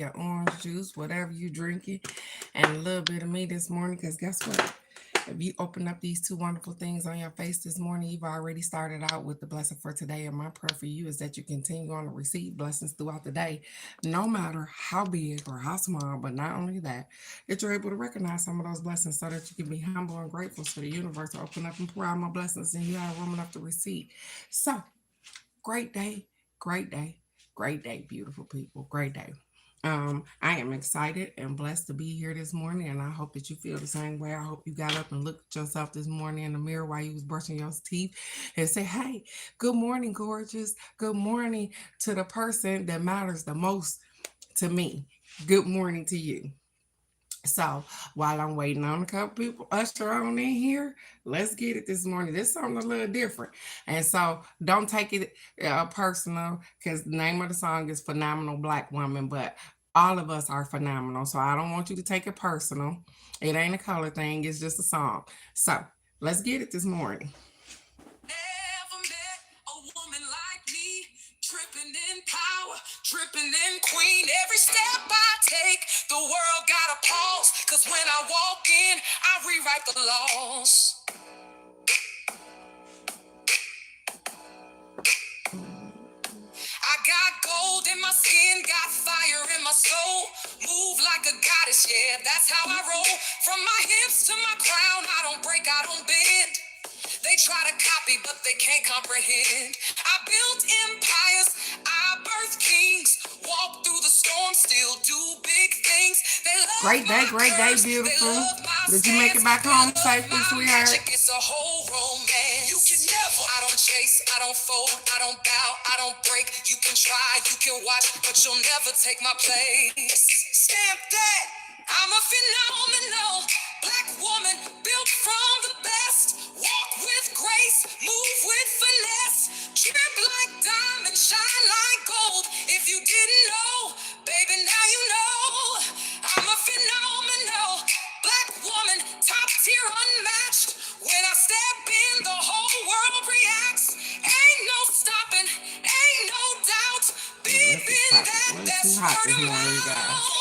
your orange juice, whatever you drinking, and a little bit of me this morning. Because guess what? If you open up these two wonderful things on your face this morning, you've already started out with the blessing for today. And my prayer for you is that you continue on to receive blessings throughout the day, no matter how big or how small. But not only that, that you're able to recognize some of those blessings so that you can be humble and grateful for the universe to open up and pour out more blessings and you have room enough to receive. So, great day, great day, great day, beautiful people, great day. I am excited and blessed to be here this morning, and I hope that you feel the same way. I hope you got up and looked at yourself this morning in the mirror while you was brushing your teeth and say, "Hey, good morning, gorgeous. Good morning to the person that matters the most to me. Good morning to you." So while I'm waiting on a couple people usher on in here, let's get it this morning. This something a little different, and so don't take it personal because the name of the song is "Phenomenal Black Woman," but all of us are phenomenal. So I don't want you to take it personal. It ain't a color thing. It's just a song. So let's get it this morning. Never met a woman like me, dripping in power, dripping in queen. Every step I take, the world gotta pause. Cause when I walk in, I rewrite the laws. I got gold in my skin, got fire in my soul. Move like a goddess, yeah, that's how I roll. From my hips to my crown, I don't break, I don't bend. They try to copy, but they can't comprehend. I built empires, I birthed kings. Walk through the storm, still do big things. They love great day, beautiful. Did you make it back home safely, sweetheart? It's a whole romance. You can never. I don't chase, I don't fold, I don't bow, I don't break. You can try, you can watch, but you'll never take my place. Stamp that. I'm a phenomenal black woman built from the best. Walk with grace, move with finesse. Drip like diamond, shine like gold. If you didn't know, baby, now you know. I'm a phenomenal black woman, top tier, unmatched. When I step in, the whole world reacts. Ain't no stopping, ain't no doubt. Deep in that's word of mouth.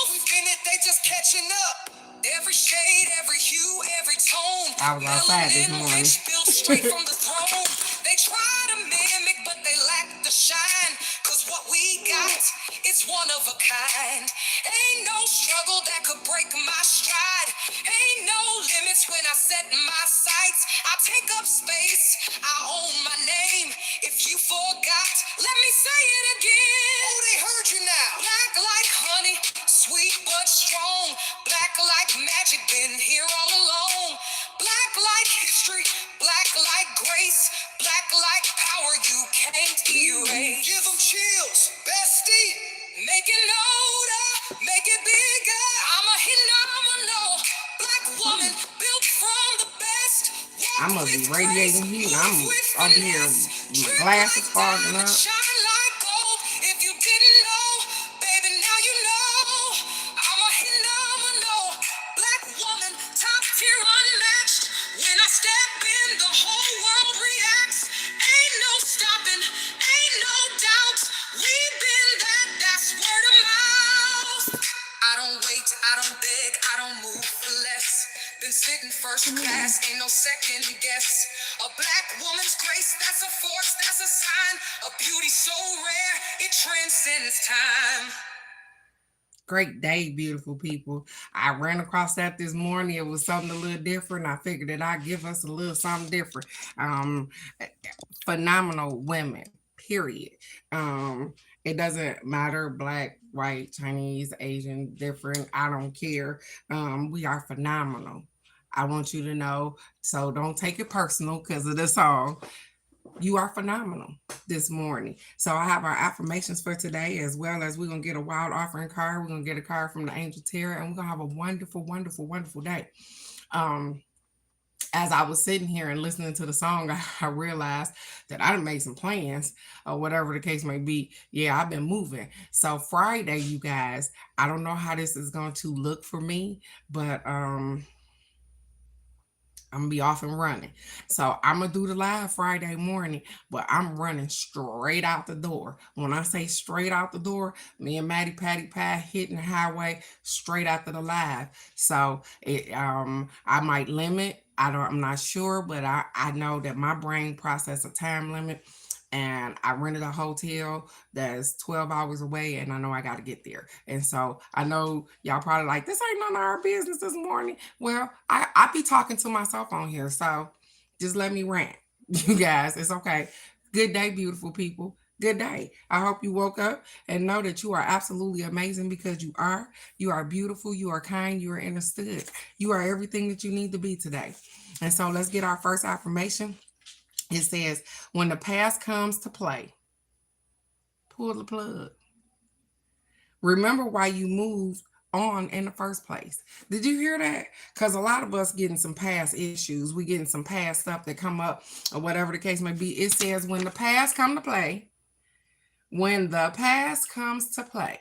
They just catching up. Every shade, every hue, every tone. I was outside this morning. Built straight from the throne. They try to mimic, but they lack the shine. Cause what we got, it's one of a kind. Ain't no struggle that could break my stride. Ain't no limits when I set my sights. I take up space, I own my name. If you forgot, let me say it again. Oh, they heard you now. Black like honey, sweet but strong. Black like magic, been here all along. Black like history, black like grace. Black like power, you can't erase. Give them chills, bestie. Make it louder, make it bigger. I'm a phenomenal black woman built from the best. I'm gonna be radiating heat. I'm up here, my glasses fogging up. Shine like gold. If you didn't know, baby, now you know. I'm a phenomenal black woman, top tier, unmatched. When I step in, the whole world reacts. Ain't no stopping, ain't no doubt. We've been that's word of mouth. I don't wait, I don't beg, I don't move for less. Been sitting first class, ain't no second guess. A black woman's grace, that's a force, that's a sign. A beauty so rare, it transcends time. Great day, beautiful people. I ran across that this morning. It was something a little different. I figured that I'd give us a little something different. Phenomenal women, period. It doesn't matter, black, white, Chinese, Asian, different. I don't care. We are phenomenal. I want you to know. So don't take it personal because of the song. You are phenomenal this morning. So I have our affirmations for today, as well as we're going to get a wild offering card. We're going to get a card from the Angel Tarot, and we're going to have a wonderful, wonderful, wonderful day. As I was sitting here and listening to the song, I realized that I done made some plans or whatever the case may be. Yeah, I've been moving. So Friday, you guys, I don't know how this is going to look for me, but I'm gonna be off and running. So I'm gonna do the live Friday morning, but I'm running straight out the door. When I say straight out the door, me and Maddie Patty Pie hitting the highway straight after the live. So I might limit. I'm not sure, but I know that my brain process a time limit, and I rented a hotel that's 12 hours away, and I know I got to get there. And so I know y'all probably like, this ain't none of our business this morning. Well, I be talking to myself on here, so just let me rant. You guys, it's okay. Good day, beautiful people. Good day. I hope you woke up and know that you are absolutely amazing, because you are. You are beautiful. You are kind. You are understood. You are everything that you need to be today. And so let's get our first affirmation. It says, when the past comes to play, pull the plug. Remember why you moved on in the first place. Did you hear that? Because a lot of us getting some past issues. We getting some past stuff that come up, or whatever the case may be. It says, when the past come to play, when the past comes to play,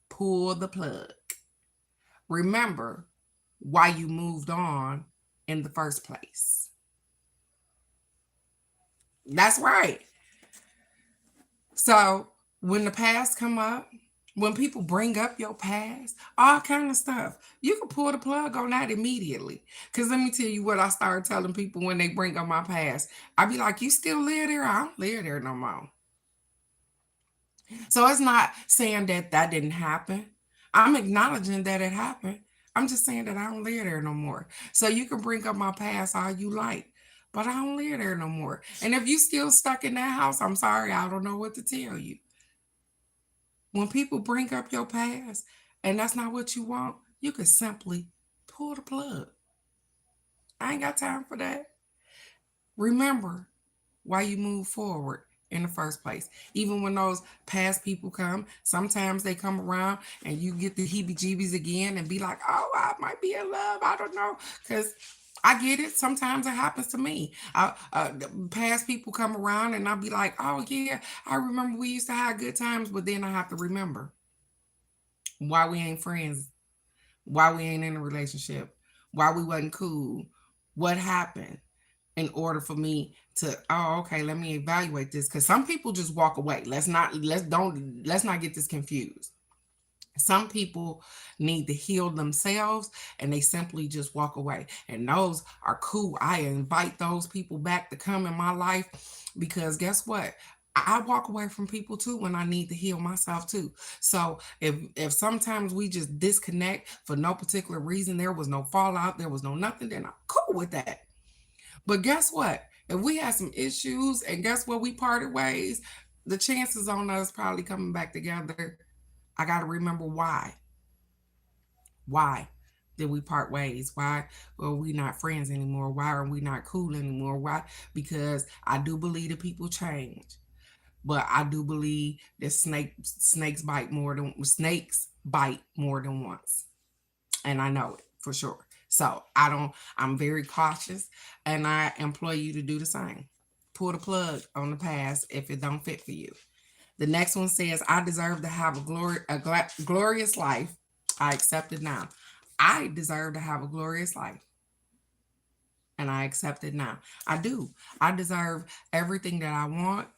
pull the plug. Remember why you moved on in the first place. That's right. So when the past come up, when people bring up your past, all kind of stuff, you can pull the plug on that immediately. Cause let me tell you what I started telling people when they bring up my past. I be like, you still live there? I don't live there no more. So it's not saying that that didn't happen. I'm acknowledging that it happened. I'm just saying that I don't live there no more. So you can bring up my past all you like, but I don't live there no more. And if you still stuck in that house, I'm sorry, I don't know what to tell you. When people bring up your past and that's not what you want, you can simply pull the plug. I ain't got time for that. Remember why you move forward in the first place. Even when those past people come, sometimes they come around and you get the heebie jeebies again and be like, oh, I might be in love. I don't know. Because I get it. Sometimes it happens to me. Past people come around and I'll be like, oh, yeah, I remember we used to have good times, but then I have to remember why we ain't friends, why we ain't in a relationship, why we wasn't cool, what happened, in order for me to, oh, okay, let me evaluate this. Because some people just walk away. Let's not get this confused. Some people need to heal themselves and they simply just walk away. And those are cool. I invite those people back to come in my life, because guess what? I walk away from people too when I need to heal myself too. So if sometimes we just disconnect for no particular reason, there was no fallout, there was no nothing, then I'm cool with that. But guess what? If we had some issues and guess what, we parted ways, the chances on us probably coming back together, I got to remember why. Why did we part ways? Why are we not friends anymore? Why are we not cool anymore? Why? Because I do believe that people change, but I do believe that snakes bite more than once, and I know it for sure. So I don't. I'm very cautious, and I employ you to do the same. Pull the plug on the past if it don't fit for you. The next one says, I deserve to have glorious life. I accept it now. I deserve to have a glorious life, and I accept it now. I do. I deserve everything that I want.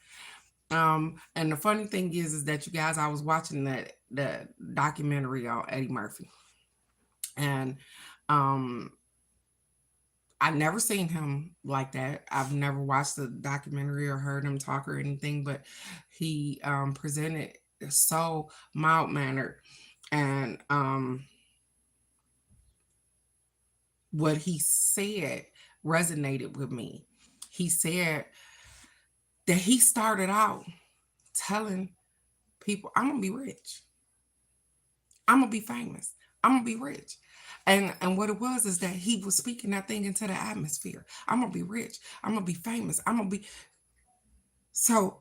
And the funny thing is that you guys, I was watching the documentary on Eddie Murphy, and um, I never seen him like that. I've never watched the documentary or heard him talk or anything, but he presented so mild mannered, and what he said resonated with me. He said that he started out telling people, I'm gonna be rich. I'm gonna be famous. I'm gonna be rich. And what it was is that he was speaking that thing into the atmosphere. I'm gonna be rich. I'm gonna be famous. I'm gonna be, so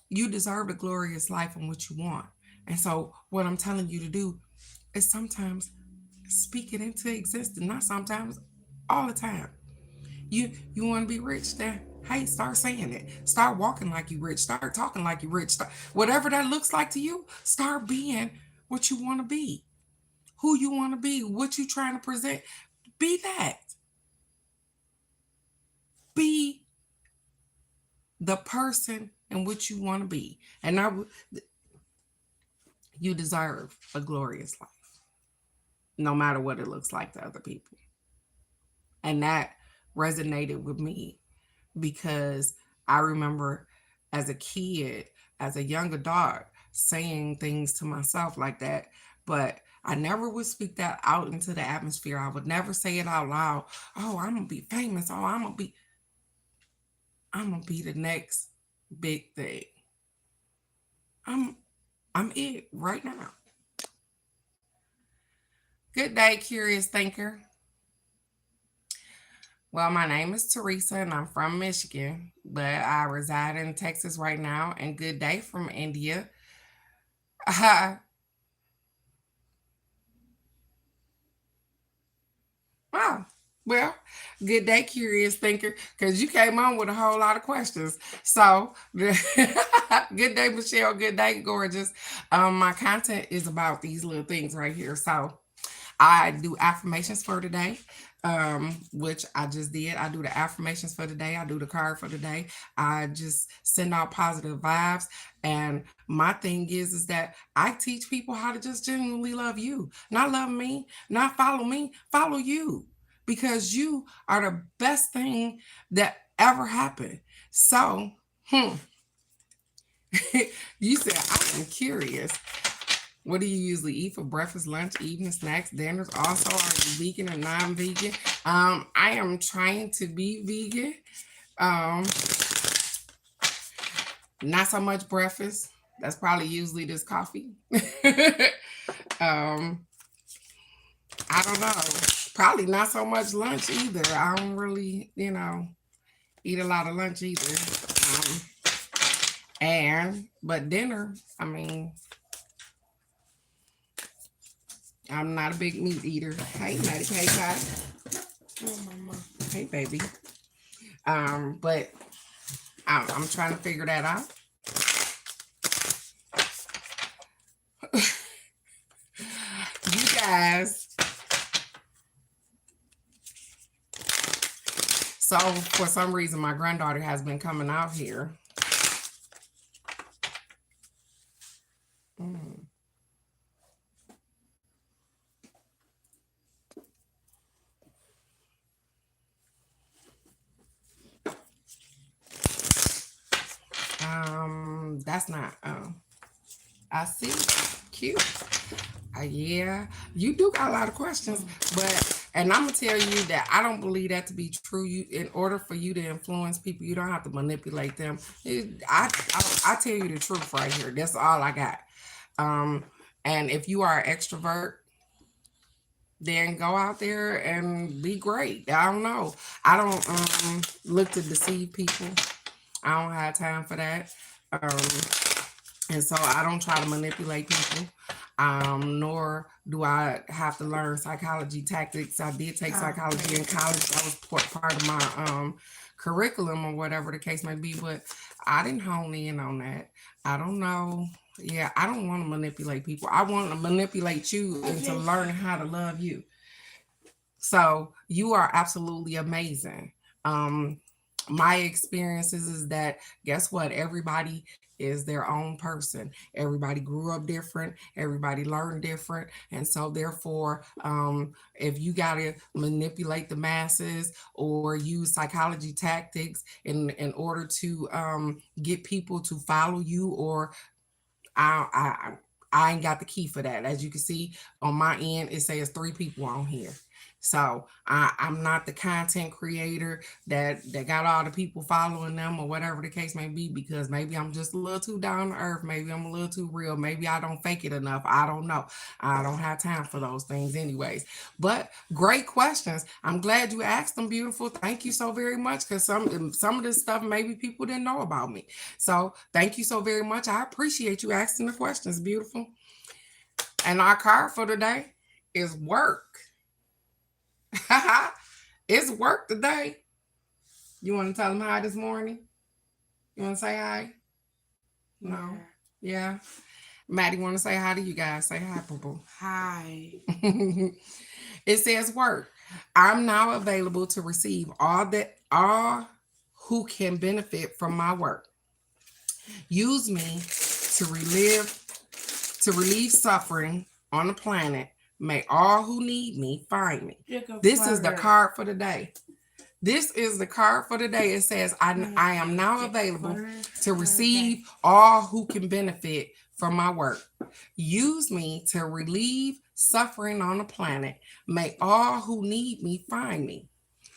you deserve a glorious life and what you want. And so what I'm telling you to do is sometimes speak it into existence. Not sometimes, all the time. You want to be rich, then hey, start saying it. Start walking like you rich. Start talking like you rich. Whatever that looks like to you, start being what you want to be, who you want to be, what you trying to present. Be that. be the person in which you want to be. And you deserve a glorious life, no matter what it looks like to other people. And that resonated with me because I remember as a kid, as a young adult, saying things to myself like that. But I never would speak that out into the atmosphere. I would never say it out loud. Oh, I'm gonna be famous. Oh, I'm gonna be the next big thing. I'm I'm it right now. Good day, curious thinker. Well, my name is Teresa and I'm from Michigan, but I reside in Texas right now. And good day from India. Oh, well, good day, curious thinker, because you came on with a whole lot of questions. So, good day, Michelle. Good day, gorgeous. My content is about these little things right here. So, I do affirmations for today, which I just did. I do the affirmations for today. I do the card for today. I just send out positive vibes. And my thing is that I teach people how to just genuinely love you, not love me, follow you, because you are the best thing that ever happened. So, you said I am curious. What do you usually eat for breakfast, lunch, evening, snacks, dinners? Also, are you vegan or non-vegan? I am trying to be vegan. Um, Not so much breakfast. That's probably usually this coffee. um, I don't know. Probably not so much lunch either. I don't really, eat a lot of lunch either. But dinner, I mean, I'm not a big meat eater. Hey, Maddie, hey, Ty. Oh, mama. Hey, baby. But I'm trying to figure that out. You guys. So for some reason, my granddaughter has been coming out here. That's not. I see. Cute. Yeah, you do got a lot of questions, and I'm gonna tell you that I don't believe that to be true. In order for you to influence people, you don't have to manipulate them. I tell you the truth right here. That's all I got. And if you are an extrovert, then go out there and be great. I don't know. I don't look to deceive people. I don't have time for that. And so I don't try to manipulate people. Nor do I have to learn psychology tactics. I did take psychology in college. That was part of my curriculum or whatever the case may be, but I didn't hone in on that. I don't know. Yeah, I don't want to manipulate people. I want to manipulate you into learning how to love you. So you are absolutely amazing. My experiences is that, guess what? Everybody is their own person. Everybody grew up different. Everybody learned different. And so therefore, if you got to manipulate the masses or use psychology tactics in order to get people to follow you, or I ain't got the key for that. As you can see on my end, it says 3 people on here. So I'm not the content creator that got all the people following them or whatever the case may be, because maybe I'm just a little too down to earth. Maybe I'm a little too real. Maybe I don't fake it enough. I don't know. I don't have time for those things anyways. But great questions. I'm glad you asked them, beautiful. Thank you so very much, because some of this stuff maybe people didn't know about me. So thank you so very much. I appreciate you asking the questions, beautiful. And our card for today is work. It's work today. You want to tell them hi this morning? You want to say hi? No. Yeah. Maddie, want to say hi to you guys? Say hi, boo. Hi. It says work. I'm now available to receive all who can benefit from my work. Use me to relieve suffering on the planet. May all who need me find me. This is the card for the day. This is the card for the day. It says, I am now available to receive all who can benefit from my work. Use me to relieve suffering on the planet. May all who need me find me.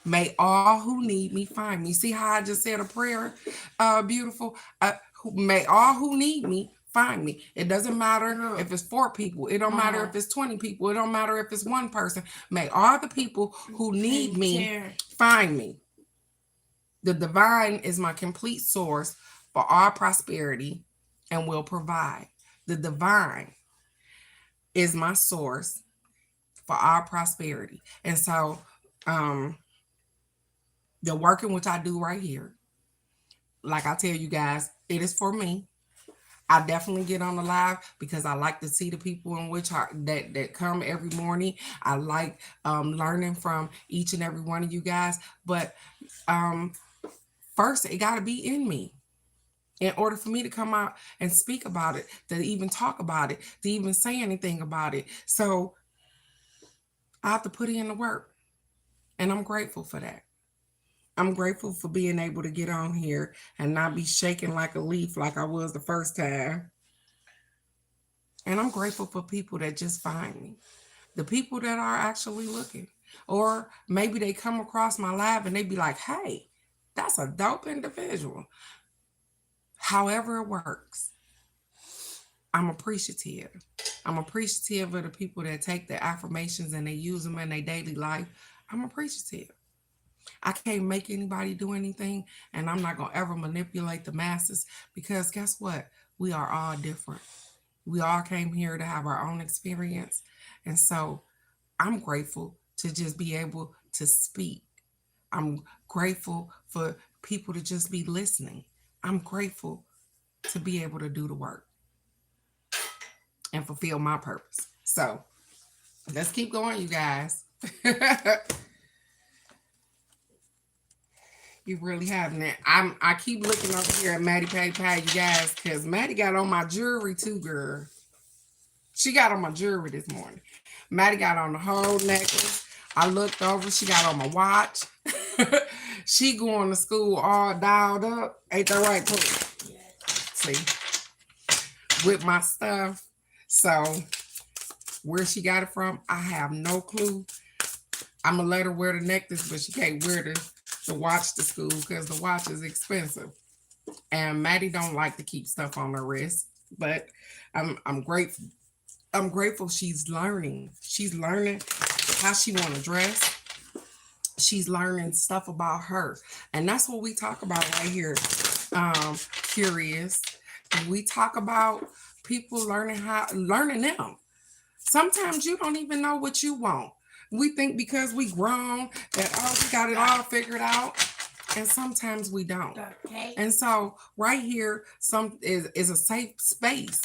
May all who need me find me. See how I just said a prayer? Beautiful. May all who need me find me. It doesn't matter if it's 4 people. It don't matter if it's 20 people. It don't matter if it's 1 person. May all the people who need me find me. The divine is my complete source for all prosperity and will provide. The divine is my source for all prosperity. And so the work in which I do right here, like I tell you guys, it is for me. I definitely get on the live because I like to see the people in which that come every morning. I like learning from each and every one of you guys. But first, it got to be in me in order for me to come out and speak about it, to even talk about it, to even say anything about it. So I have to put in the work, and I'm grateful for that. I'm grateful for being able to get on here and not be shaking like a leaf like I was the first time. And I'm grateful for people that just find me, the people that are actually looking. Or maybe they come across my live and they be like, hey, that's a dope individual. However it works, I'm appreciative. I'm appreciative of the people that take the affirmations and they use them in their daily life. I'm appreciative. I can't make anybody do anything, and I'm not going to ever manipulate the masses because guess what? We are all different. We all came here to have our own experience. And so I'm grateful to just be able to speak. I'm grateful for people to just be listening. I'm grateful to be able to do the work and fulfill my purpose. So let's keep going, you guys. You really haven't it. I keep looking over here at Maddie Pay, you guys, because Maddie got on my jewelry too, girl. She got on my jewelry this morning. Maddie got on the whole necklace. I looked over, she got on my watch. She going to school all dialed up. Ain't that right, Pooh? See? With my stuff. So where she got it from, I have no clue. I'm going to let her wear the necklace, but she can't wear the watch to school because the watch is expensive. And Maddie don't like to keep stuff on her wrist. But I'm grateful. I'm grateful she's learning. She's learning how she want to dress. She's learning stuff about her. And that's what we talk about right here. Curious. We talk about people learning them. Sometimes you don't even know what you want. We think because we grown that, we got it all figured out. And sometimes we don't. Okay. And so right here is a safe space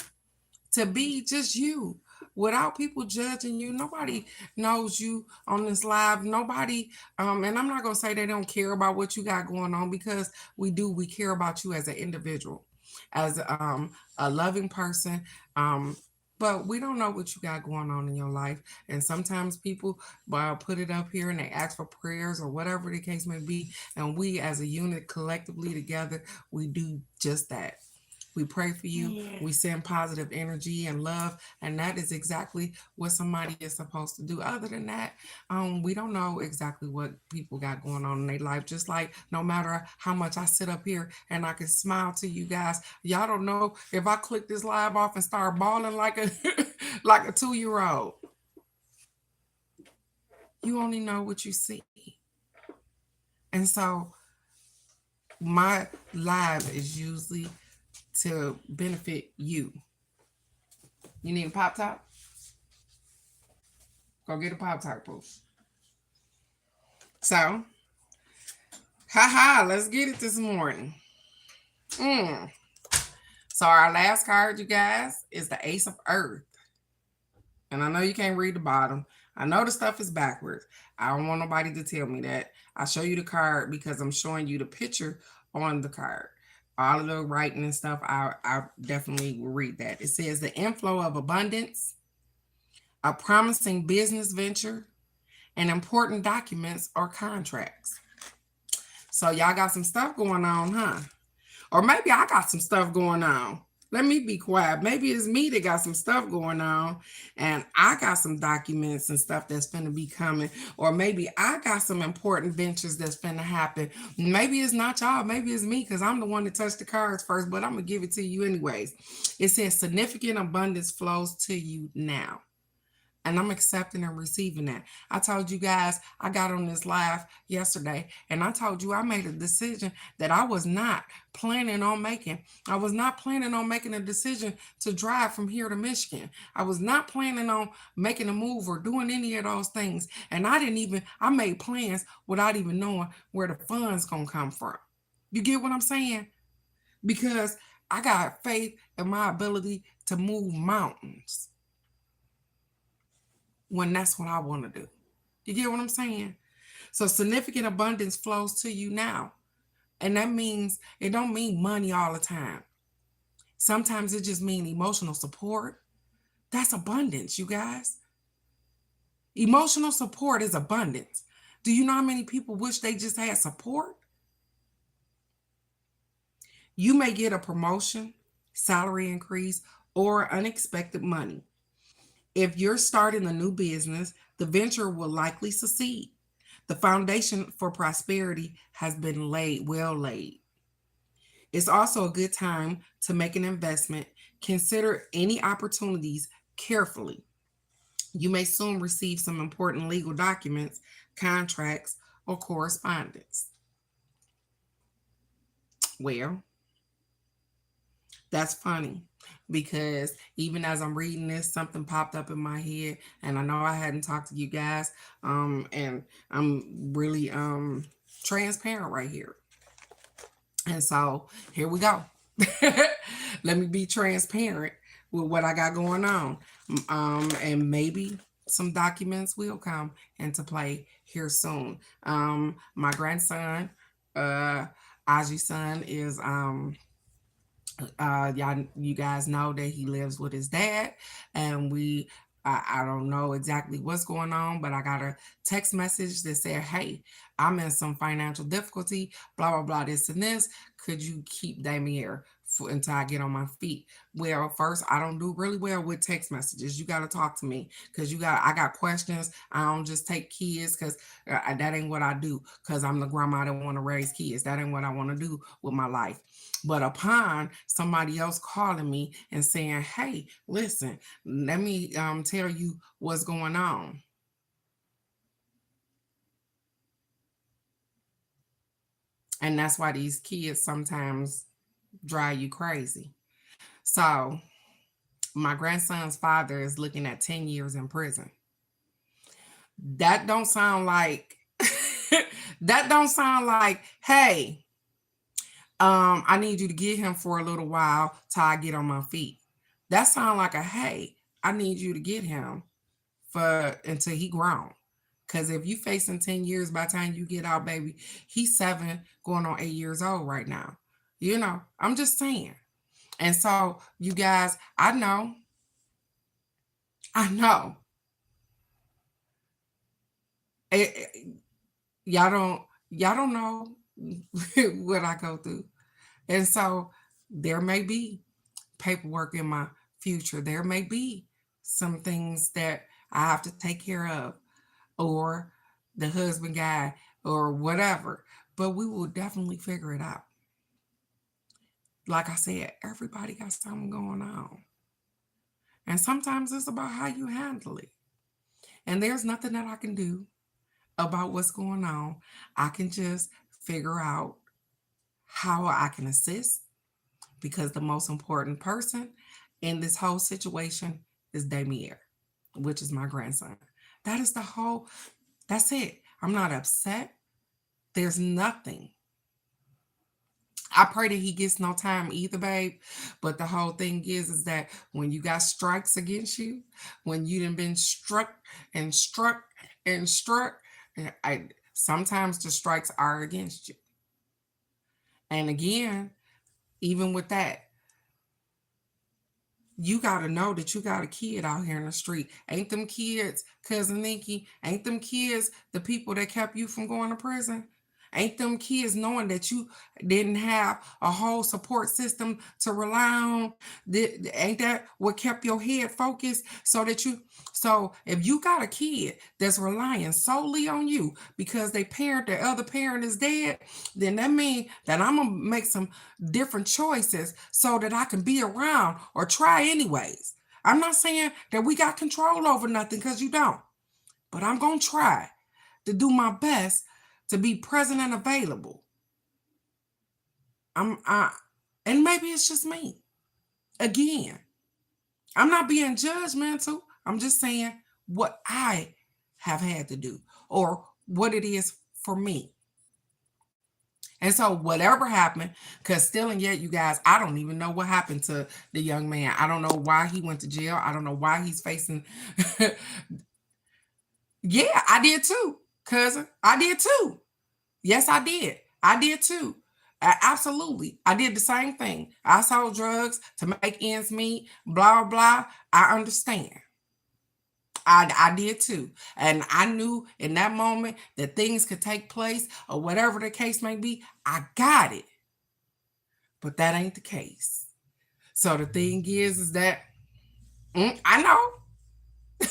to be just you without people judging you. Nobody knows you on this live. Nobody, and I'm not going to say they don't care about what you got going on because we do. We care about you as an individual, as a loving person. But we don't know what you got going on in your life. And sometimes people put it up here and they ask for prayers or whatever the case may be. And we as a unit collectively together, we do just that. We pray for you. Yeah. We send positive energy and love. And that is exactly what somebody is supposed to do. Other than that, we don't know exactly what people got going on in their life. Just like no matter how much I sit up here and I can smile to you guys, y'all don't know if I click this live off and start bawling like a like a 2-year-old. You only know what you see. And so my live is usually to benefit you. You need a Pop-Tart? Go get a Pop-Tart, Pooh. So, let's get it this morning. So our last card, you guys, is the Ace of Earth. And I know you can't read the bottom. I know the stuff is backwards. I don't want nobody to tell me that. I show you the card because I'm showing you the picture on the card. All of the writing and stuff, I definitely will read that. It says the inflow of abundance, a promising business venture, and important documents or contracts. So y'all got some stuff going on, huh? Or maybe I got some stuff going on. Let me be quiet. Maybe it's me that got some stuff going on and I got some documents and stuff that's finna be coming. Or maybe I got some important ventures that's finna happen. Maybe it's not y'all. Maybe it's me because I'm the one that touched the cards first, but I'm going to give it to you anyways. It says significant abundance flows to you now. And I'm accepting and receiving that. I told you guys I got on this live yesterday and I told you I made a decision that I was not planning on making. I was not planning on making a decision to drive from here to Michigan. I was not planning on making a move or doing any of those things. And I made plans without even knowing where the funds gonna come from. You get what I'm saying? Because I got faith in my ability to move mountains when that's what I want to do. You get what I'm saying? So significant abundance flows to you now. And that means it don't mean money all the time. Sometimes it just means emotional support. That's abundance, you guys. Emotional support is abundance. Do you know how many people wish they just had support? You may get a promotion, salary increase, or unexpected money. If you're starting a new business, the venture will likely succeed. The foundation for prosperity has been well laid. It's also a good time to make an investment. Consider any opportunities carefully. You may soon receive some important legal documents, contracts, or correspondence. Well, that's funny because even as I'm reading this, something popped up in my head, and I know I hadn't talked to you guys, and I'm really transparent right here. And so here we go. Let me be transparent with what I got going on, and maybe some documents will come into play here soon. My grandson, Aji's son, is you guys know that he lives with his dad, and I don't know exactly what's going on, but I got a text message that said, hey, I'm in some financial difficulty, blah blah blah, this and this, could you keep Damier until I get on my feet? Well, first, I don't do really well with text messages. You got to talk to me because I got questions. I don't just take kids because that ain't what I do, because I'm the grandma that want to raise kids. That ain't what I want to do with my life. But upon somebody else calling me and saying, hey, listen, let me tell you what's going on. And that's why these kids sometimes drive you crazy. So my grandson's father is looking at 10 years in prison. That don't sound like hey, I need you to get him for a little while till I get on my feet. That sound like a hey, I need you to get him for until he grown. Because if you facing 10 years by the time you get out, baby, he's 7 going on 8 years old right now. You know, I'm just saying. And so, you guys, I know. Y'all don't know what I go through. And so there may be paperwork in my future. There may be some things that I have to take care of, or the husband guy, or whatever. But we will definitely figure it out. Like I said, everybody got something going on. And sometimes it's about how you handle it. And there's nothing that I can do about what's going on. I can just figure out how I can assist, because the most important person in this whole situation is Damier, which is my grandson. That's it. I'm not upset. There's nothing. I pray that he gets no time either, babe. But the whole thing is that when you got strikes against you, when you done been struck and struck and struck, sometimes the strikes are against you. And again, even with that, you got to know that you got a kid out here in the street. Ain't them kids, Cousin Nikki, ain't them kids the people that kept you from going to prison? Ain't them kids knowing that you didn't have a whole support system to rely on? Ain't that what kept your head focused so if you got a kid that's relying solely on you because their other parent is dead, then that means that I'm gonna make some different choices so that I can be around or try anyways. I'm not saying that we got control over nothing, because you don't, but I'm gonna try to do my best to be present and available. And maybe it's just me. Again, I'm not being judgmental. I'm just saying what I have had to do or what it is for me. And so whatever happened, because still and yet, you guys, I don't even know what happened to the young man. I don't know why he went to jail. I don't know why he's facing. Yeah, I did too, cousin. I did too. Yes, I did. I did too. Absolutely. I did the same thing. I sold drugs to make ends meet, blah, blah. I understand. I did too. And I knew in that moment that things could take place or whatever the case may be. I got it. But that ain't the case. So the thing is that I know.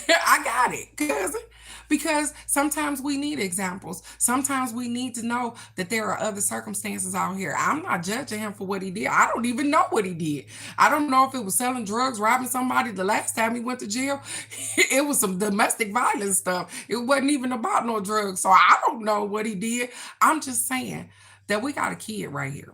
I got it, cousin. Because sometimes we need examples. Sometimes we need to know that there are other circumstances out here. I'm not judging him for what he did. I don't even know what he did. I don't know if it was selling drugs, robbing somebody. The last time he went to jail, it was some domestic violence stuff. It wasn't even about no drugs. So I don't know what he did. I'm just saying that we got a kid right here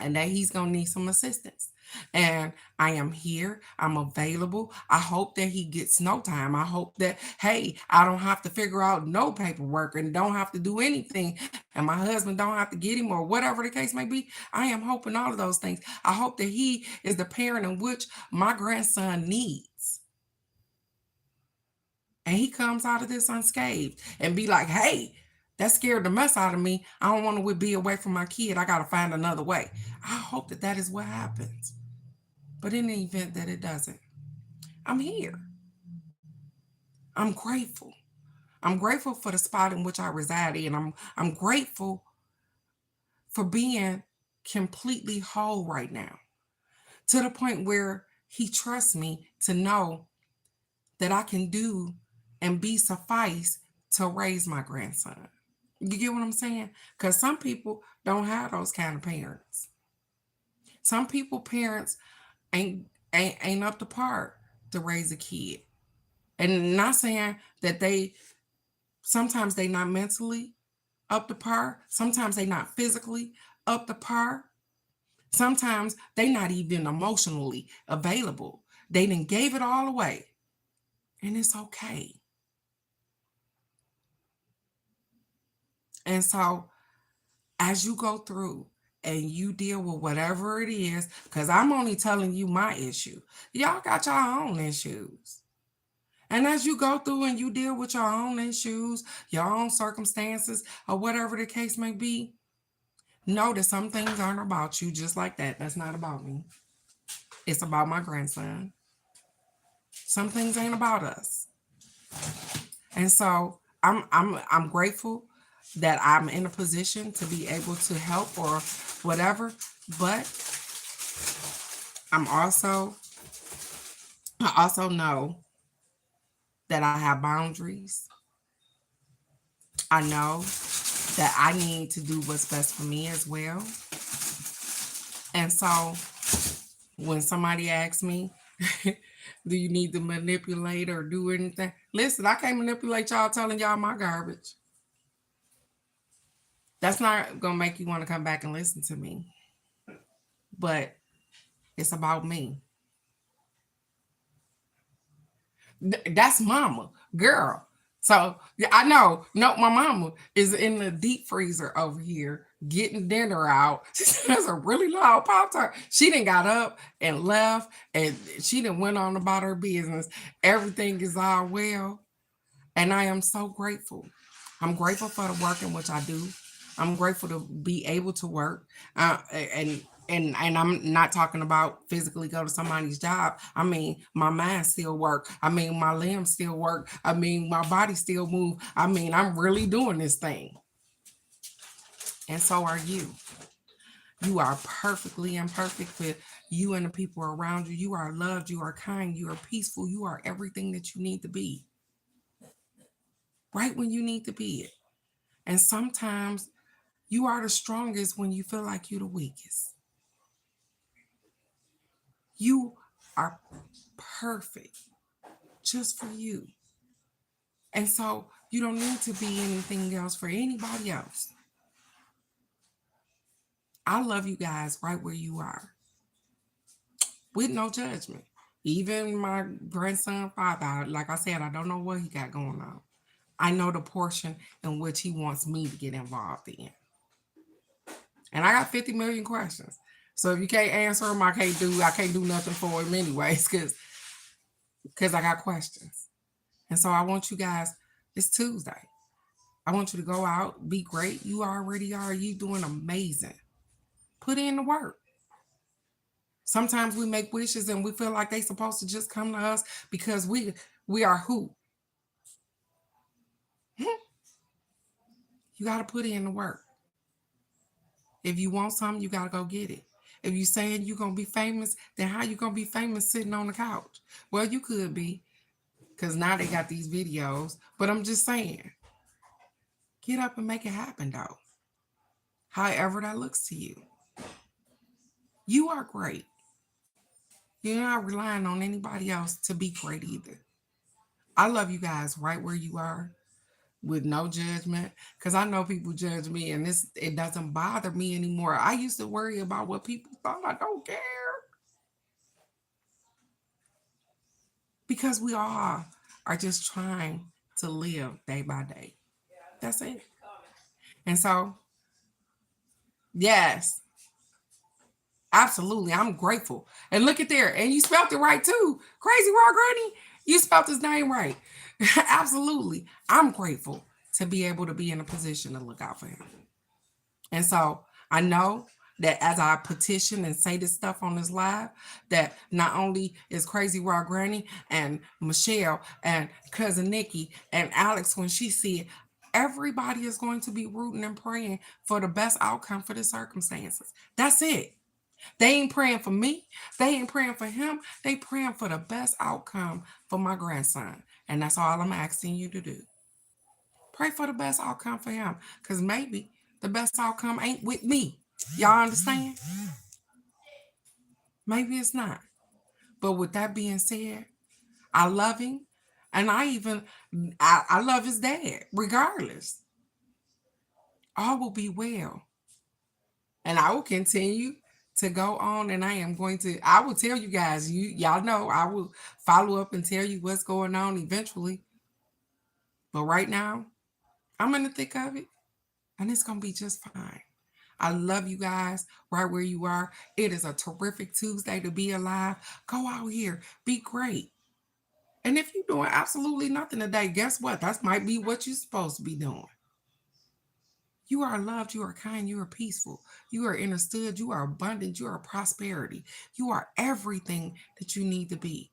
and that he's going to need some assistance. And I am here. I'm available. I hope that he gets no time. I hope that, hey, I don't have to figure out no paperwork and don't have to do anything. And my husband don't have to get him or whatever the case may be. I am hoping all of those things. I hope that he is the parent in which my grandson needs. And he comes out of this unscathed and be like, hey, that scared the mess out of me. I don't want to be away from my kid. I got to find another way. I hope that that is what happens. But in the event that it doesn't, I'm here. I'm grateful. I'm grateful for the spot in which I reside in. I'm grateful for being completely whole right now, to the point where he trusts me to know that I can do and be suffice to raise my grandson. You get what I'm saying? Because some people don't have those kind of parents. Some people parents ain't up to par to raise a kid. And not saying that sometimes they not mentally up to par. Sometimes they not physically up to par. Sometimes they not even emotionally available. They done gave it all away. And it's okay. And so as you go through and you deal with whatever it is, because I'm only telling you my issue. Y'all got your own issues. And as you go through and you deal with your own issues, your own circumstances, or whatever the case may be, know that some things aren't about you, just like that. That's not about me. It's about my grandson. Some things ain't about us. And so I'm grateful that I'm in a position to be able to help or whatever, but I also know that I have boundaries. I know that I need to do what's best for me as well. And so when somebody asks me, do you need to manipulate or do anything? Listen, I can't manipulate y'all telling y'all my garbage. That's not going to make you want to come back and listen to me. But it's about me. That's mama, girl. So I know, no, my mama is in the deep freezer over here getting dinner out. That's a really loud Pop-Tart. She done got up and left, and she done went on about her business. Everything is all well, and I am so grateful. I'm grateful for the work in which I do. I'm grateful to be able to work, and I'm not talking about physically go to somebody's job. I mean, my mind still work. I mean, my limbs still work. I mean, my body still move. I mean, I'm really doing this thing, and so are you. You are perfectly imperfect for you and the people around you. You are loved. You are kind. You are peaceful. You are everything that you need to be, right when you need to be it. And sometimes you are the strongest when you feel like you're the weakest. You are perfect just for you. And so you don't need to be anything else for anybody else. I love you guys right where you are with no judgment. Even my grandson father, like I said, I don't know what he got going on. I know the portion in which he wants me to get involved in. And I got 50 million questions. So if you can't answer them, I can't do nothing for him anyways, because I got questions. And so I want you guys, it's Tuesday. I want you to go out, be great. You already are. You doing amazing. Put in the work. Sometimes we make wishes and we feel like they supposed to just come to us because we are who? You got to put in the work. If you want something, you got to go get it. If you saying you're going to be famous, then how you going to be famous sitting on the couch? Well, you could be, because now they got these videos. But I'm just saying, get up and make it happen, though. However that looks to you. You are great. You're not relying on anybody else to be great either. I love you guys right where you are with no judgment, because I know people judge me and it doesn't bother me anymore. I used to worry about what people thought. I don't care, because we all are just trying to live day by day. That's it. And so, yes, absolutely, I'm grateful. And look at there, and you spelled it right too. Crazy Raw Granny, you spelled his name right. Absolutely, I'm grateful to be able to be in a position to look out for him. And so I know that as I petition and say this stuff on this live, that not only is Crazy Raw Granny and Michelle and cousin Nikki and Alex, when she see it, everybody is going to be rooting and praying for the best outcome for the circumstances. That's it. They ain't praying for me. They ain't praying for him. They praying for the best outcome for my grandson. And that's all I'm asking you to do. Pray for the best outcome for him. Because maybe the best outcome ain't with me. Y'all understand? Maybe it's not. But with that being said, I love him. And I love his dad, regardless. All will be well. And I will continue to go on, and I will tell you guys, y'all know I will follow up and tell you what's going on eventually. But right now, I'm in the thick of it, and it's going to be just fine. I love you guys right where you are. It is a terrific Tuesday to be alive. Go out here, be great. And if you're doing absolutely nothing today, guess what? That might be what you're supposed to be doing. You are loved, you are kind, you are peaceful, you are understood, you are abundant, you are prosperity. You are everything that you need to be,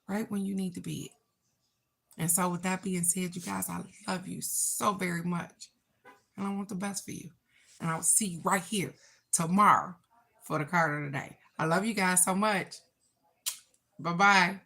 right when you need to be it. And so, with that being said, you guys, I love you so very much. And I want the best for you. And I'll see you right here tomorrow for the card of the day. I love you guys so much. Bye bye.